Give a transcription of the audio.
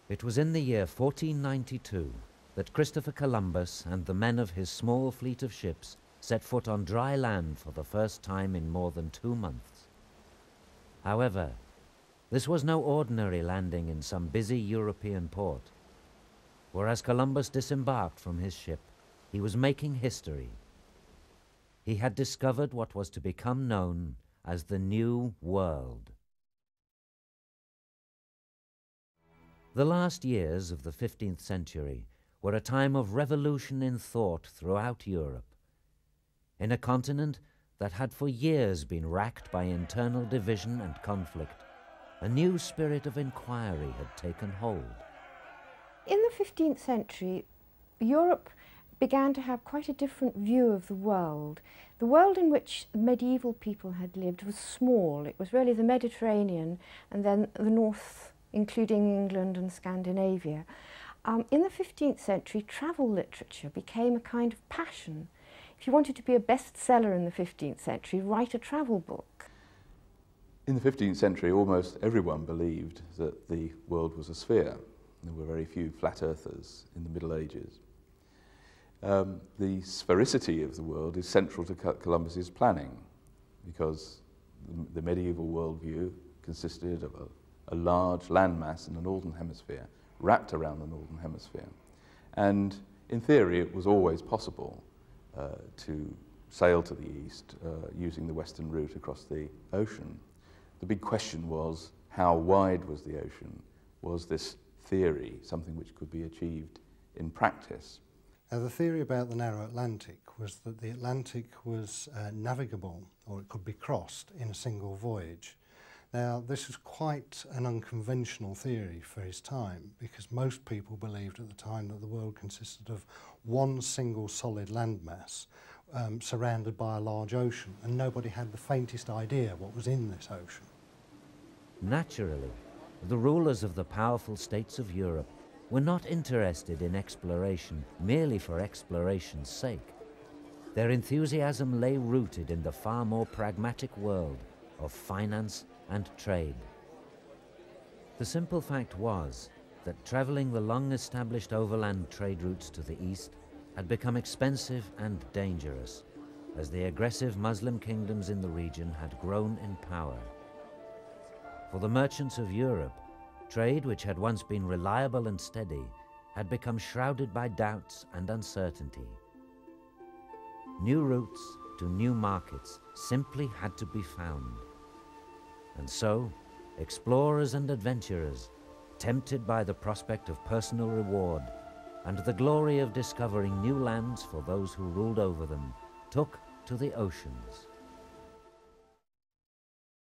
It was in the year 1492 that Christopher Columbus and the men of his small fleet of ships set foot on dry land for the first time in more than 2 months. However, this was no ordinary landing in some busy European port. For as Columbus disembarked from his ship, he was making history. He had discovered what was to become known as the New World. The last years of the 15th century were a time of revolution in thought throughout Europe. In a continent that had for years been racked by internal division and conflict, a new spirit of inquiry had taken hold. In the 15th century, Europe began to have quite a different view of the world. The world in which medieval people had lived was small. It was really the Mediterranean and then the north, including England and Scandinavia. In the 15th century, travel literature became a kind of passion. If you wanted to be a bestseller in the 15th century, write a travel book. In the 15th century, almost everyone believed that the world was a sphere. There were very few flat earthers in the Middle Ages. The sphericity of the world is central to Columbus's planning, because the medieval worldview consisted of a large landmass in the northern hemisphere, wrapped around the northern hemisphere. And in theory, it was always possible to sail to the east using the western route across the ocean. The big question was, how wide was the ocean? Was this theory something which could be achieved in practice? Now, the theory about the narrow Atlantic was that the Atlantic was navigable, or it could be crossed in a single voyage. Now, this was quite an unconventional theory for his time, because most people believed at the time that the world consisted of one single solid landmass surrounded by a large ocean, and nobody had the faintest idea what was in this ocean. Naturally, the rulers of the powerful states of Europe were not interested in exploration merely for exploration's sake. Their enthusiasm lay rooted in the far more pragmatic world of finance and trade. The simple fact was that traveling the long-established overland trade routes to the east had become expensive and dangerous, as the aggressive Muslim kingdoms in the region had grown in power. For the merchants of Europe, trade, which had once been reliable and steady, had become shrouded by doubts and uncertainty. New routes to new markets simply had to be found. And so, explorers and adventurers, tempted by the prospect of personal reward and the glory of discovering new lands for those who ruled over them, took to the oceans.